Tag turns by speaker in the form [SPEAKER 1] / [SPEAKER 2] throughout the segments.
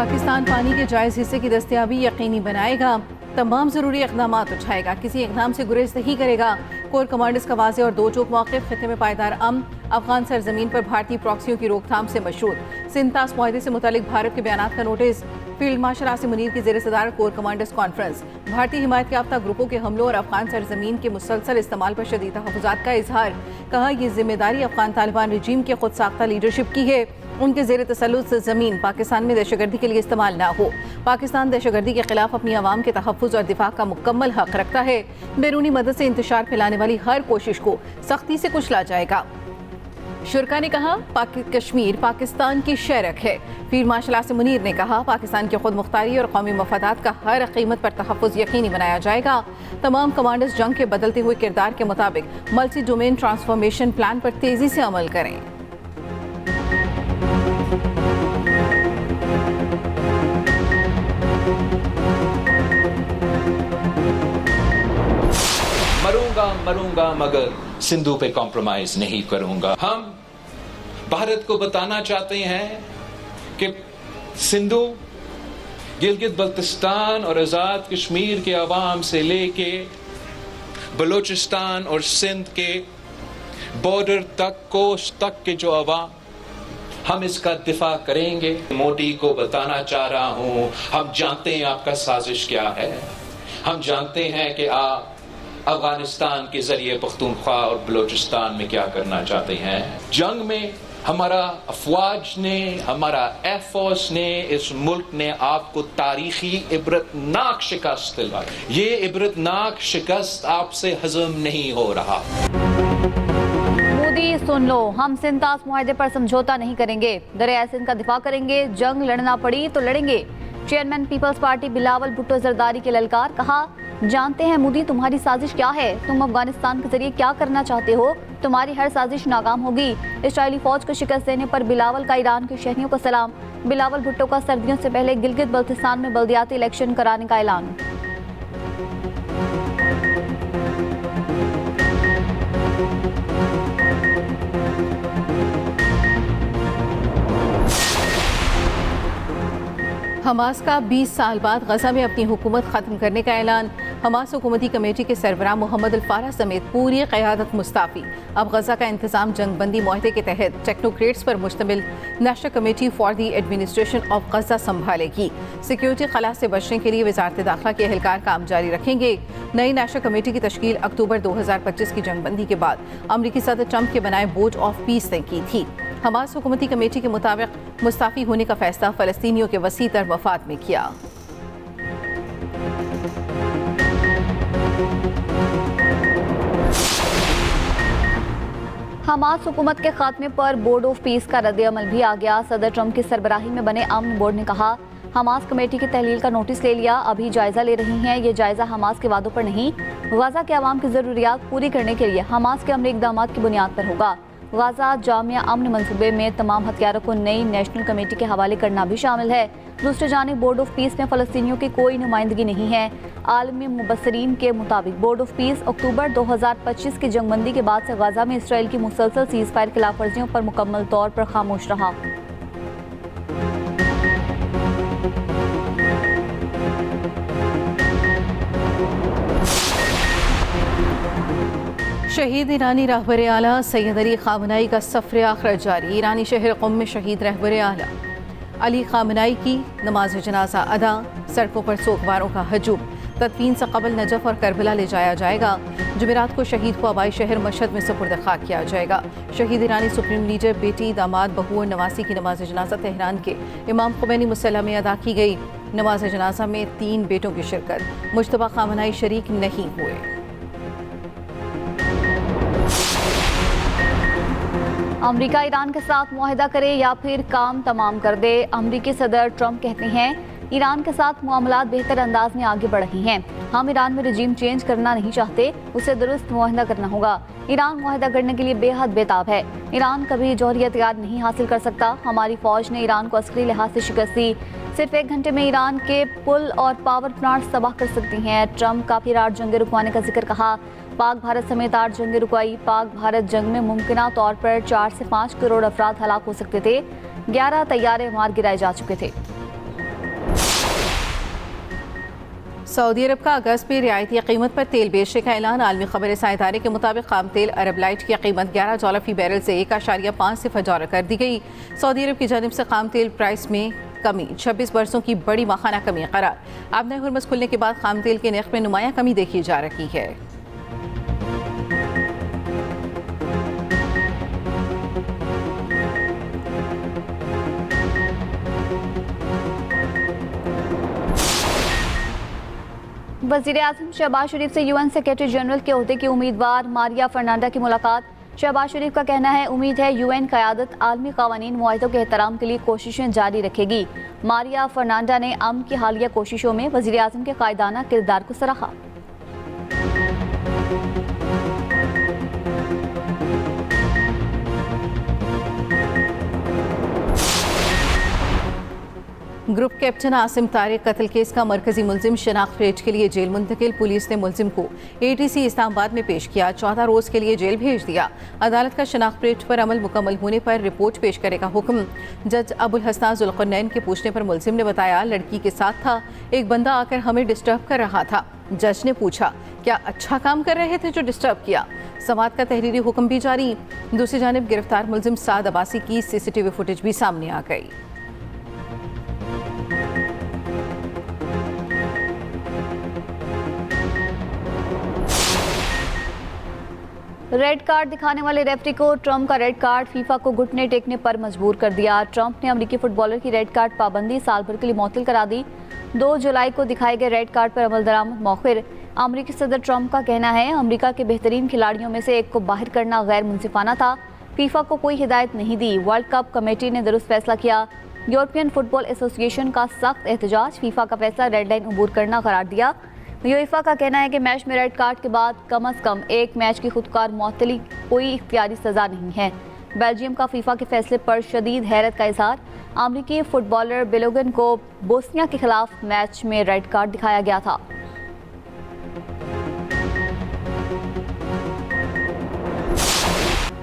[SPEAKER 1] पाकिस्तान पानी के जायज़ हिस्से की दस्तयाबी यकीनी बनाएगा, तमाम ज़रूरी इक़दाम उठाएगा, किसी इक़दाम से गुरेज नहीं करेगा। कोर कमांडर्स का वाज़ेह और दो चौक मौक़िफ़, खित्ते में पायदार अमन, अफगान सरजमीन पर भारतीय प्रॉक्सियों की रोकथाम से मशरूत। सिंतास मुआहदे से मुतालिक भारत के बयानात का notice. Field marshal Asim Munir की ज़ेर सदारत कोर कमांडर्स कॉन्फ्रेंस। भारतीय हिमायत याफ्ता ग्रुपों के हमलों और अफगान सरजमीन के मुसलसल इस्तेमाल पर शदीद तहफ़्फ़ुज़ात का इजहार। कहा, यह जिम्मेदारी अफगान तालिबान रजीम के खुद साख्ता लीडरशिप की है। उनके ज़ेर तसल्लुत ज़मीन पाकिस्तान में दहशतगर्दी के लिए इस्तेमाल ना हो। पाकिस्तान दहशतगर्दी के खिलाफ अपनी आवाम के तहफ़्फ़ुज़ और दिफा का मुकम्मल हक रखता है। बैरूनी मदद से इंतशार फैलाने वाली हर कोशिश को सख्ती से कुचला जाएगा। शुरा ने कहा, कश्मीर पाकिस्तान की शरक है। फील्ड मार्शल आसिम मुनीर ने कहा, पाकिस्तान की खुद मुख्तारी और कौमी मफादात का हर कीमत पर तहफ़्फ़ुज़ यकीनी बनाया जाएगा। तमाम कमांडर्स जंग के बदलते हुए किरदार के मुताबिक मल्टी डोमेन ट्रांसफॉर्मेशन प्लान पर तेज़ी से अमल करें।
[SPEAKER 2] मरूंगा मगर सिंधु पे कॉम्प्रोमाइज नहीं करूंगा। हम भारत को बताना चाहते हैं कि सिंधु, गिलगित बल्तिस्तान और आज़ाद कश्मीर के अवाम से लेके बलूचिस्तान और सिंध के बॉर्डर तक, कोस्ट तक के जो अवाम, हम इसका दिफा करेंगे। मोदी को बताना चाह रहा हूं, हम जानते हैं आपका साजिश क्या है। हम जानते हैं कि आप अफगानिस्तान के जरिए पख्तूनख्वा और बलूचिस्तान में क्या करना चाहते हैं। जंग में हमारा अफवाज ने, हमारा एयरफोर्स ने, इस मुल्क ने आपको तारीखी इबरतनाक शिकस्त दिलाई। ये इबरतनाक शिकस्त आपसे हजम नहीं हो रहा।
[SPEAKER 3] मोदी सुन लो, हम सिंतास मुआहदे पर समझौता नहीं करेंगे, दरिया सिंध का दिफा करेंगे, जंग लड़ना पड़ी तो लड़ेंगे। Chairman peoples party Bilawal Bhutto Zardari के ललकार। कहा, जानते हैं मोदी तुम्हारी साजिश क्या है, तुम अफगानिस्तान के जरिए क्या करना चाहते हो, तुम्हारी हर साजिश नाकाम होगी। इसराइली फौज को शिकस्त देने पर बिलावल का ईरान के शहरियों को सलाम। बिलावल भुट्टो का सर्दियों से पहले गिलगित बल्तिस्तान में बल्दियाती इलेक्शन कराने का ऐलान।
[SPEAKER 1] हमास का 20 साल बाद गजा में अपनी हुकूमत ख़त्म करने का ऐलान। हमास हुकूमती कमेटी के सरबराह मोहम्मद अल-फारा समेत पूरी क़यादत मुस्ताफ़ी। अब गजा का इंतज़ाम जंगबंदी मुआहदे के तहत टेक्नोक्रेट्स पर मुश्तमिल national committee for the administration of Gaza संभालेगी। सिक्योरिटी खला से बचने के लिए वज़ारत दाखिला के एहलकार काम जारी रखेंगे। नई नेशनल कमेटी की तश्कील अक्टूबर 2025 की जंगबंदी के बाद अमरीकी सदर ट्रंप के बनाए बोर्ड ऑफ पीस ने की थी। हमास हुकूमती कमेटी के मुताबिक मुस्ताफ़ी होने का फैसला फ़लस्तीनियों के वसी तर वफात में किया।
[SPEAKER 3] हमास हुकूमत के खात्मे पर बोर्ड ऑफ पीस का रद्द-ए-अमल भी आ गया। सदर ट्रंप की सरबराही में बने अमन बोर्ड ने कहा, हमास कमेटी की तहलील का नोटिस ले लिया, अभी जायजा ले रही हैं। ये जायजा हमास के वादों पर नहीं, गाजा के अवाम की ज़रूरियात पूरी करने के लिए हमास के अमली इक़दामात की बुनियाद पर होगा। गाजा जामिया अमन मंसूबे में तमाम हथियारों को नई नेशनल कमेटी के हवाले करना भी शामिल है। दूसरी जानिब बोर्ड ऑफ पीस में फ़लस्तीनियों की कोई नुमाइंदगी नहीं है। आलमी मुबस्सरीन के मुताबिक बोर्ड ऑफ पीस अक्टूबर 2025 की जंगबंदी के बाद से गाजा में इसराइल की मुसलसल सीज़ फायर खिलाफ वर्जियों पर मुकम्मल तौर पर खामोश रहा।
[SPEAKER 1] शहीद ईरानी रहबर आला सैयद अली ख़ामनेई का सफ़र आखिरत जारी। ईरानी शहर क़ुम में शहीद रहबर आला अली ख़ामनेई की नमाज जनाजा अदा। सड़कों पर सोगवारों का हजूम। तदफीन से कबल नजफ़ और करबला ले जाया जाएगा। जुमेरात को शहीद को आबाई शहर मशहद में सुपुर्द खाक किया जाएगा। शहीद ईरानी सुप्रीम लीडर बेटी, दामाद, बहू और नवासी की नमाज जनाजा तेहरान के इमाम खुमैनी मुसल्ला में अदा की गई। नमाज जनाजा में 3 बेटों की शिरकत। मुश्तबा ख़ामनेई शरीक नहीं हुए।
[SPEAKER 3] अमेरिका ईरान के साथ मुआहदा करे या फिर काम तमाम कर दे। अमेरिकी सदर ट्रंप कहते हैं, ईरान के साथ मामलात बेहतर अंदाज में आगे बढ़ रही हैं। हम ईरान में रजीम चेंज करना नहीं चाहते, उसे दुरुस्त मुआहदा करना होगा। ईरान मुआहदा करने के लिए बेहद बेताब है। ईरान कभी जौहरी हथियार नहीं हासिल कर सकता। हमारी फौज ने ईरान को अस्करी लिहाज से शिकस्त दी। सिर्फ 1 घंटे में ईरान के पुल और पावर प्लांट्स तबाह कर सकती हैं। ट्रंप का फिर 8 जंगें रुकवाने का जिक्र कहा। पाक भारत समेत 8 जंगें रुकवाई। पाक भारत जंग में मुमकिना तौर पर 4 से 5 करोड़ अफराद हलाक हो सकते थे। 11 तैयारे मार गिराए जा चुके थे।
[SPEAKER 1] सऊदी अरब का अगस्त में रियायती कीमत पर तेल बेचने का ऐलान। आलमी खबर रसां इदारे के मुताबिक खाम तेल अरब लाइट की कीमत $11 फी बैरल से 1.5 कर दी गई। सऊदी अरब की जानिब से खाम तेल प्राइस में कमी 26 बरसों की बड़ी माखाना कमी करार। आबना हुर्मुज़ खुलने के बाद खाम तेल के नर्ख में नुमाया कमी देखी जा रही है।
[SPEAKER 3] वज़ीर-ए-आज़म शहबाज शरीफ से यूएन सेक्रेटरी जनरल के ओहदे की उम्मीदवार मारिया फर्नांडा की मुलाकात। शहबाज शरीफ का कहना है, उम्मीद है यूएन क़यादत आलमी क़वानीन मुआहदों के एहतराम के लिए कोशिशें जारी रखेगी। मारिया फर्नांडा ने अमन की हालिया कोशिशों में वज़ीर-ए-आज़म के कायदाना किरदार को सराहा।
[SPEAKER 1] ग्रुप कैप्टन आसिम तारिक कत्ल केस का मरकजी मुलजिम शनाख्त पेश के लिए जेल मुंतकिल। पुलिस ने मुलजिम को एटीसी इस्लामाबाद में पेश किया। 14 रोज के लिए जेल भेज दिया। अदालत का शनाख्त पेश पर अमल मुकम्मल होने पर रिपोर्ट पेश करेगा हुक्म। जज अबुल हसन जुल्करनैन के पूछने पर मुलजिम ने बताया, लड़की के साथ था, एक बंदा आकर हमें डिस्टर्ब कर रहा था। जज ने पूछा, क्या अच्छा काम कर रहे थे जो डिस्टर्ब किया? समाअत का तहरीरी हुक्म भी जारी। दूसरी जानिब गिरफ्तार मुलजिम साद अब्बासी की सीसीटीवी फुटेज भी सामने आ गई।
[SPEAKER 3] रेड कार्ड दिखाने वाले रेफरी को ट्रंप का रेड कार्ड फीफा को घुटने टेकने पर मजबूर कर दिया। ट्रंप ने अमेरिकी फुटबॉलर की रेड कार्ड पाबंदी साल भर के लिए मुअत्तल करा दी। 2 जुलाई को दिखाए गए रेड कार्ड पर अमल दरामद मौखिर। अमेरिकी सदर ट्रंप का कहना है, अमेरिका के बेहतरीन खिलाड़ियों में से एक को बाहर करना गैर मुनसिफाना था। फीफा को कोई हिदायत नहीं दी। वर्ल्ड कप कमेटी ने दुरुस्त फैसला किया। यूरोपियन फुटबॉल एसोसिएशन का सख्त एहतजाज। फीफा का फैसला रेड लाइन अबूर करना करार दिया। यूएफा का कहना है कि मैच में रेड कार्ड के बाद कम से कम एक मैच की खुदकार मुअत्तली कोई इख्तियारी सज़ा नहीं है। बेल्जियम का फीफा के फैसले पर शदीद हैरत का इजहार। अमेरिकी फुटबॉलर बिलोगन को बोस्निया के खिलाफ मैच में रेड कार्ड दिखाया गया था।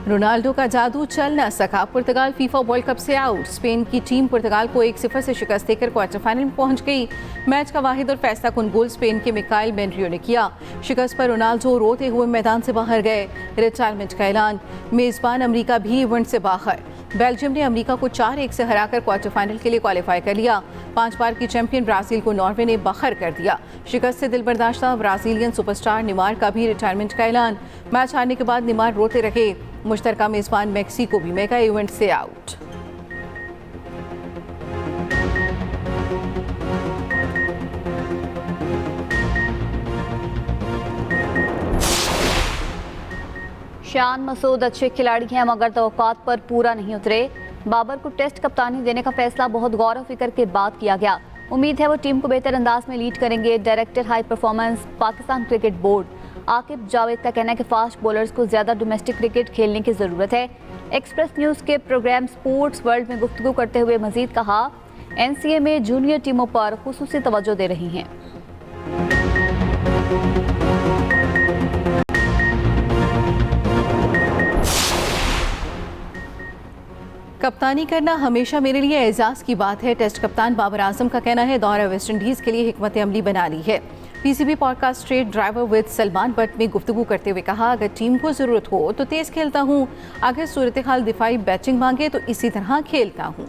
[SPEAKER 1] रोनाल्डो का जादू चल न सका। पुर्तगाल फीफा वर्ल्ड कप से आउट। स्पेन की टीम पुर्तगाल को 1-0 से शिकस्त देकर क्वार्टर फाइनल में पहुंच गई। मैच का वाहिद और फैसला कुन गोल स्पेन के मिकाइल मेंड्रियो ने किया। शिकस्त पर रोनाल्डो रोते हुए मैदान से बाहर गए। रिटायरमेंट का ऐलान। मेजबान अमेरिका भी इवेंट से बाहर। बेल्जियम ने अमेरिका को 4-1 से हराकर क्वार्टर फाइनल के लिए क्वालिफाई कर लिया। 5 बार की चैंपियन ब्राजील को नॉर्वे ने बाहर कर दिया। शिकस्त से दिल बर्दाश्ता ब्राजीलियन सुपरस्टार निमार का भी रिटायरमेंट का ऐलान। मैच हारने के बाद निमार रोते रहे। मुश्तरका मेजबान मेक्सिको भी मेगा इवेंट से आउट।
[SPEAKER 3] शान मसूद अच्छे खिलाड़ी हैं मगर तवक्कात पर पूरा नहीं उतरे। बाबर को टेस्ट कप्तानी देने का फैसला बहुत गौर व फिक्र के बाद किया गया। उम्मीद है वो टीम को बेहतर अंदाज में लीड करेंगे। Director high performance Pakistan cricket board Aqib Javed का कहना है कि फास्ट बॉलर्स को ज़्यादा डोमेस्टिक क्रिकेट खेलने की ज़रूरत है। एक्सप्रेस न्यूज़ के प्रोग्राम स्पोर्ट्स वर्ल्ड में गुफ्तगू करते हुए मजीद कहा, एनसीए में जूनियर टीमों पर खुसूसी तवज्जो दे रही हैं।
[SPEAKER 1] कप्तानी करना हमेशा मेरे लिए एजाज़ की बात है। टेस्ट कप्तान बाबर आजम का कहना है, दौरा वेस्ट इंडीज़ के लिए हिकमत अमली बना ली है। PCB podcast straight driver with Salman but में गुफ्तगू करते हुए कहा, अगर टीम को ज़रूरत हो तो तेज़ खेलता हूँ, अगर सूरत हाल दिफाई बैटिंग मांगे तो इसी तरह खेलता हूँ।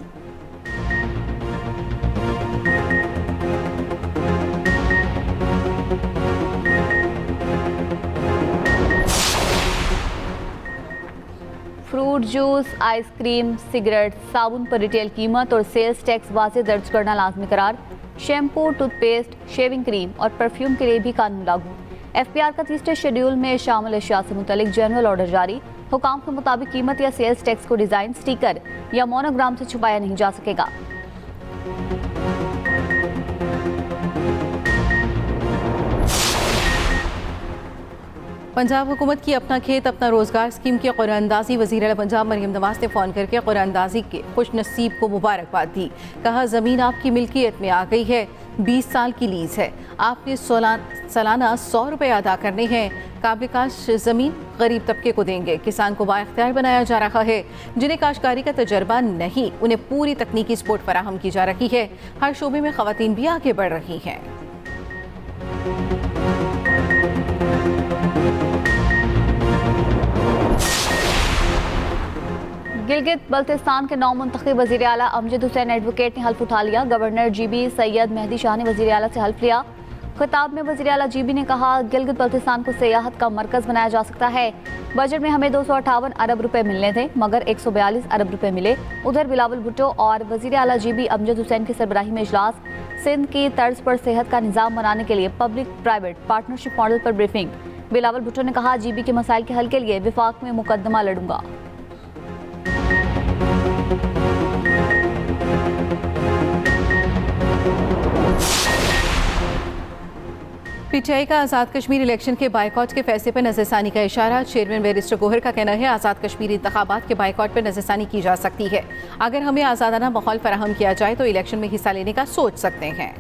[SPEAKER 3] फ्रूट जूस, आइसक्रीम, सिगरेट, साबुन पर रिटेल कीमत और सेल्स टैक्स वाज़े दर्ज करना लाजमी करार। शैम्पू, टूथपेस्ट, शेविंग क्रीम और परफ्यूम के लिए भी कानून लागू। एफपीआर का तीसरे शेड्यूल में शामिल अशिया से मुतल्लिक जनरल ऑर्डर जारी। हुकाम के मुताबिक कीमत या सेल्स टैक्स को डिज़ाइन, स्टिकर या मोनोग्राम से छुपाया नहीं जा सकेगा।
[SPEAKER 1] पंजाब हुकूमत की अपना खेत अपना रोजगार स्कीम की कुरानंदाजी। वज़ीर आला पंजाब मरियम नवाज ने फ़ोन करके कुरानंदाजी के खुश नसीब को मुबारकबाद दी। कहा, ज़मीन आपकी मिल्कियत में आ गई है, 20 साल की लीज है, आपने सालाना 100 रुपये अदा करने हैं। काबिल काश ज़मीन गरीब तबके को देंगे। किसान को बाइख्तियार बनाया जा रहा है। जिन्हें काश्तकारी का तजर्बा नहीं, उन्हें पूरी तकनीकी सपोर्ट फराहम की जा रही है। हर शोबे में ख़वातीन भी आगे बढ़ रही हैं।
[SPEAKER 3] गिलगित बल्तिस्तान के नौ मुंतखब वज़ीर आला अमजद हुसैन एडवोकेट ने हल्फ उठा लिया। गवर्नर GB सैयद मेहदी शाह ने वज़ीर आला से हल्फ लिया। खिताब में वज़ीर आला GB ने कहा, गिलगित बल्तिस्तान को सियाहत का मरकज़ बनाया जा सकता है। बजट में हमें 258 अरब रुपए मिलने थे, मगर 142 अरब रुपए मिले। उधर बिलावल भुट्टो और वज़ीर आला GB अमजद हुसैन की सरबराही में इजलास। सिंध की तर्ज पर सेहत का निज़ाम बनाने के लिए पब्लिक प्राइवेट पार्टनरशिप मॉडल पर ब्रीफिंग। बिलावल भुट्टो ने कहा, GB के मसाइल के हल के लिए विफाक में मुकदमा लड़ूंगा।
[SPEAKER 1] PTI का आज़ाद कश्मीर इलेक्शन के बाइकआउट के फैसले पर नजरसानी का इशारा। चेयरमैन बैरिस्टर गोहर का कहना है, आज़ाद कश्मीर इंतखाबात के बाइकआउट पर नजरसानी की जा सकती है। अगर हमें आज़ादाना माहौल फराहम किया जाए तो इलेक्शन में हिस्सा लेने का सोच सकते हैं।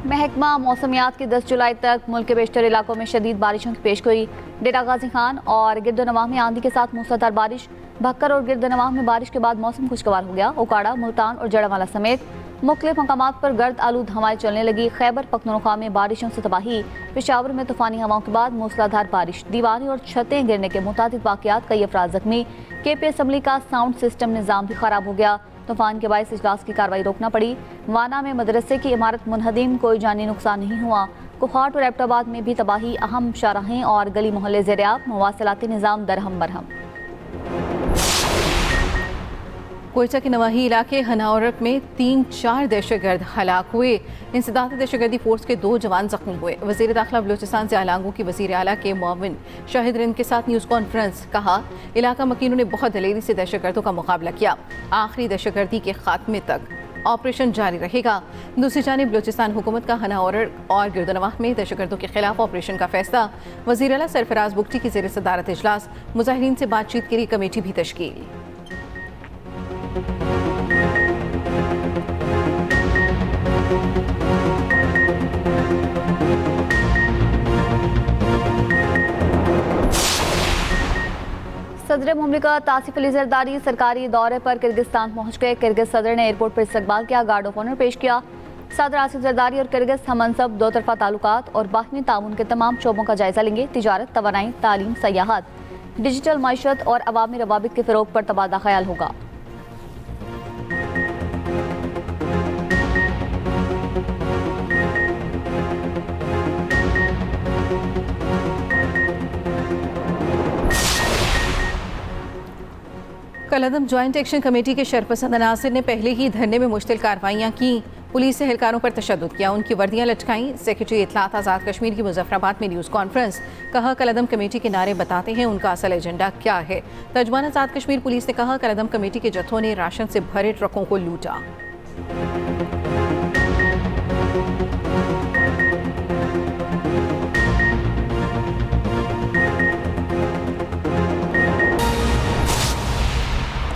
[SPEAKER 3] महकमा मौसमियात की 10 जुलाई तक मुल्क के बेशतर इलाकों में शदीद बारिशों की पेशगोई। डेरा गाजी खान और गिरदोनवाह में आंधी के साथ मूसलाधार बारिश। भक्कर और गिरदोनवाह में बारिश के बाद मौसम खुशगवार हो गया। उकाड़ा, मुल्तान और जड़ावाला समेत मुख्तलिफ मकामात पर गर्द आलूद हवाएं चलने लगी। खैबर पख्तूनख्वा में बारिशों से तबाही। पेशावर में तूफानी हवाओं के बाद मूसलाधार बारिश। दीवारें और छतें गिरने के मुतादिद वाकयात, कई अफराद जख्मी। KP असम्बली का साउंड सिस्टम निज़ाम भी खराब हो गया। तूफान के बायस इजलास की कार्रवाई रोकना पड़ी। वाना में मदरसे की इमारत मुनहदिम, कोई जानी नुकसान नहीं हुआ। कुहाट और एबटाबाद में भी तबाही। अहम शाहराहें और गली मोहल्ले ज़ेर-ए-आब। मवासिलाती निज़ाम दरहम बरहम।
[SPEAKER 1] कोयटा के नवाही इलाके हनावरत में 3-4 दहशतगर्द हलाक हुए। इंसदादी दहशतगर्दी फोर्स के 2 जवान जख्मी हुए। वज़ीर दाखिला बलूचिस्तान से आलांगू की वज़ीर आला के मुआविन शाहिद रिंद के साथ न्यूज़ कॉन्फ्रेंस। कहा, इलाका मकीनों ने बहुत दलेरी से दहशतगर्दों का मुकाबला किया। आखिरी दहशतगर्दी के खात्मे तक ऑपरेशन जारी रहेगा। दूसरी जानिब बलूचिस्तान हुकूमत का हनावरत और गिरदनवाह में दहशतगर्दों के खिलाफ ऑपरेशन का फैसला। वज़ीर आला सरफराज बुगटी की ज़ेर सदारत इजलास। मुजाहिरीन से बातचीत के लिए कमेटी भी तश्कील।
[SPEAKER 3] सदर मुमलिकत आसिफ अली जरदारी सरकारी दौरे पर किर्गिस्तान पहुंच गए। किर्गिज सदर ने एयरपोर्ट पर इस्तकबाल किया, गार्ड ऑफ ऑनर पेश किया। सदर आसिफ जरदारी और किर्गिज हमनसब दो तरफा ताल्लुकात और बाहमी ताउन के तमाम शोबों का जायजा लेंगे। तिजारत, तवानाई, तालीम, सयाहत, डिजिटल माइशत और अवामी रवाबित के फ़रोग पर तबादला ख्याल होगा।
[SPEAKER 1] कलअदम ज्वाइंट एक्शन कमेटी के शरपसंद अनासिर ने पहले ही धरने में मुश्तिल कार्रवाइयाँ की। पुलिस से एहलकारों पर तशद्दुद किया, उनकी वर्दियाँ लटकाईं। सेक्रेटरी इत्तलात आज़ाद कश्मीर की मुजफ्फराबाद में न्यूज़ कॉन्फ्रेंस। कहा, कलअदम कमेटी के नारे बताते हैं उनका असल एजेंडा क्या है। तर्जुमान आज़ाद कश्मीर पुलिस ने कहा, कलअदम कमेटी के जत्थों ने राशन से भरे ट्रकों को लूटा।